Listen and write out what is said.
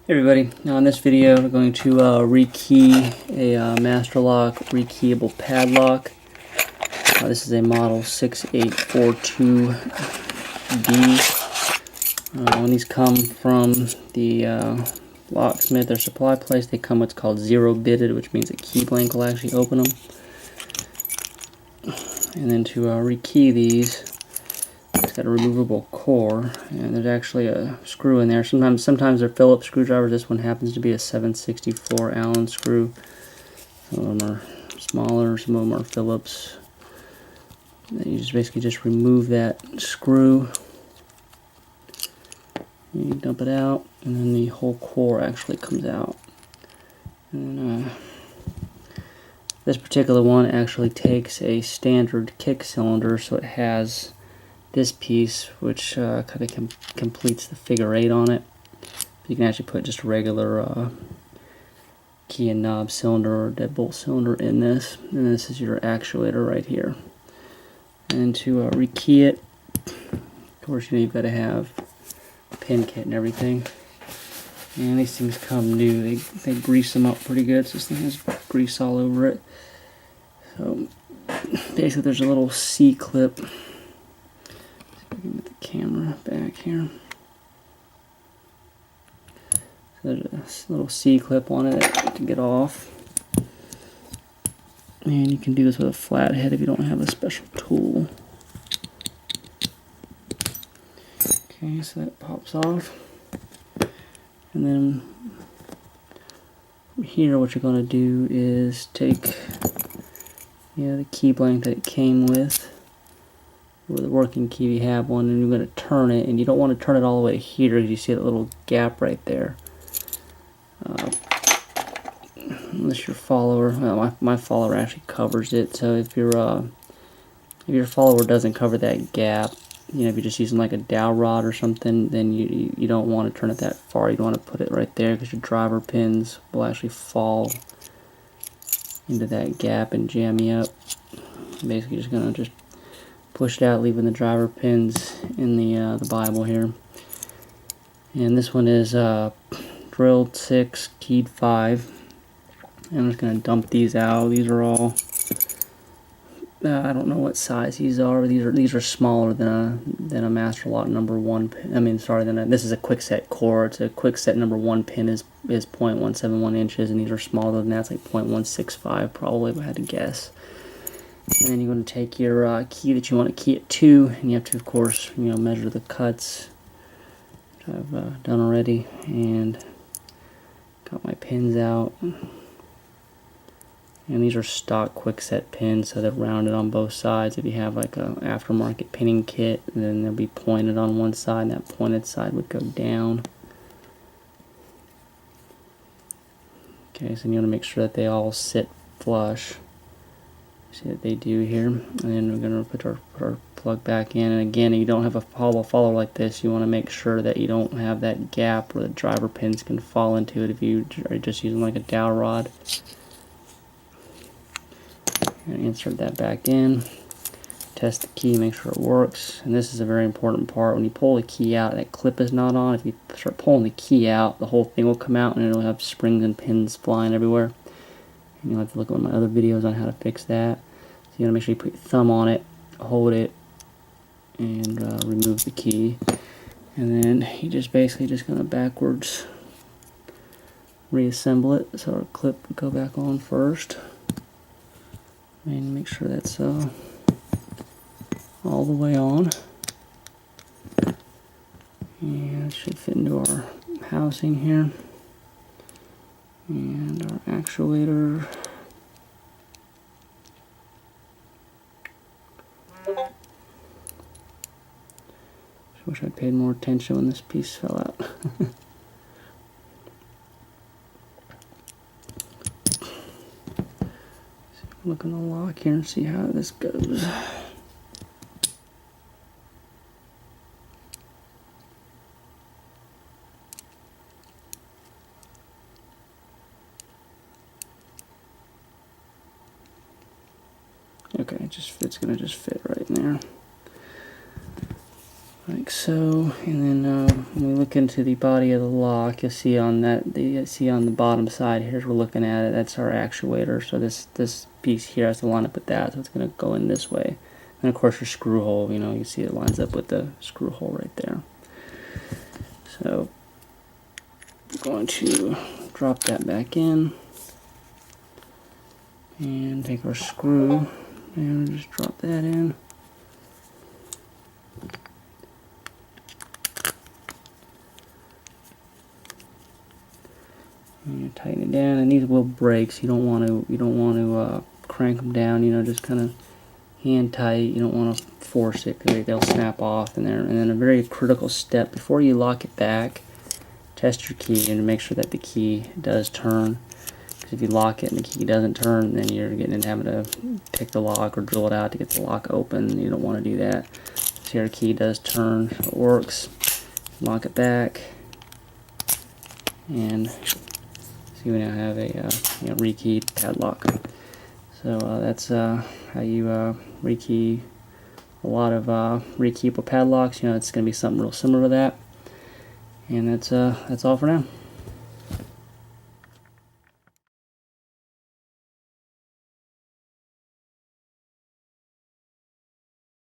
Hey everybody, now in this video we're going to rekey a master lock rekeyable padlock. This is a model 6842D. When these come from the locksmith or supply place, they come what's called zero-bitted, which means a key blank will actually open them. And then to rekey these, it's got a removable core, and there's actually a screw in there. Sometimes they're Phillips screwdrivers. This one happens to be a 7/64 Allen screw. Some of them are smaller, some of them are Phillips. And you just basically remove that screw. You dump it out, and then the whole core actually comes out. And this particular one actually takes a standard kick cylinder, so it has this piece, which kind of completes the figure 8 on it. You can actually put just a regular key and knob cylinder or deadbolt cylinder in this, and this is your actuator right here. And to rekey it, of course, you've got to have a pin kit and everything. And these things come new. They grease them up pretty good, so this thing has grease all over it. So basically, there's a little C-clip. Get the camera back here. So there's a little C-clip on it that you can get off. And you can do this with a flathead if you don't have a special tool. Okay, so that pops off. And then from here, what you're going to do is take the key blank that it came with, or the working key if you have one, and you're going to turn it, and you don't want to turn it all the way to here because you see that little gap right there. Unless your follower, well, my follower actually covers it, so if your follower doesn't cover that gap, if you're just using like a dowel rod or something, then you don't want to turn it that far. You don't want to put it right there because your driver pins will actually fall into that gap and jam you up. Basically just going to push it out, leaving the driver pins in the Bible here. And this one is drilled 6, keyed 5. And I'm just going to dump these out. These are all, I don't know what size these are. These are smaller than a master lock number 1 pin. I mean, sorry, this is a quickset core. It's a quickset number 1 pin is 0.171 inches, and these are smaller than that. It's like 0.165 probably, if I had to guess. And then you're going to take your key that you want to key it to, and you have to, of course, measure the cuts, which I've done already, and got my pins out. And these are stock quickset pins, so they're rounded on both sides. If you have like a aftermarket pinning kit, then they'll be pointed on one side, and that pointed side would go down. Okay, so you want to make sure that they all sit flush. See that they do here, and then we're going to put our plug back in. And again, if you don't have a hollow follower like this, you want to make sure that you don't have that gap where the driver pins can fall into it if you are just using like a dowel rod. And insert that back in, test the key, make sure it works. And this is a very important part. When you pull the key out, that clip is not on. If you start pulling the key out, the whole thing will come out and it'll have springs and pins flying everywhere. And you'll have to look at one of my other videos on how to fix that. So you gotta make sure you put your thumb on it, hold it, and remove the key. And then you basically gonna backwards reassemble it. So our clip would go back on first. And make sure that's all the way on. And it should fit into our housing here. And our actuator. Just wish I'd paid more attention when this piece fell out. Look in the lock here and see how this goes. Okay, it's gonna just fit right in there. Right like so. And then when we look into the body of the lock, you'll see on the bottom side here as we're looking at it, that's our actuator. So this piece here has to line up with that, so it's going to go in this way. And of course your screw hole, you see it lines up with the screw hole right there. So I'm going to drop that back in and take our screw and just drop that in. And you tighten it down, and these will break, so you don't want to crank them down. Just kind of hand tight. You don't want to force it because they'll snap off. And then a very critical step before you lock it back, test your key and make sure that the key does turn. Because if you lock it and the key doesn't turn, then you're getting into having to pick the lock or drill it out to get the lock open. You don't want to do that. So your key does turn, so it works. Lock it back, and we now have a rekeyed padlock. So that's how you rekey a lot of rekeyable padlocks. It's going to be something real similar to that. And that's all for now.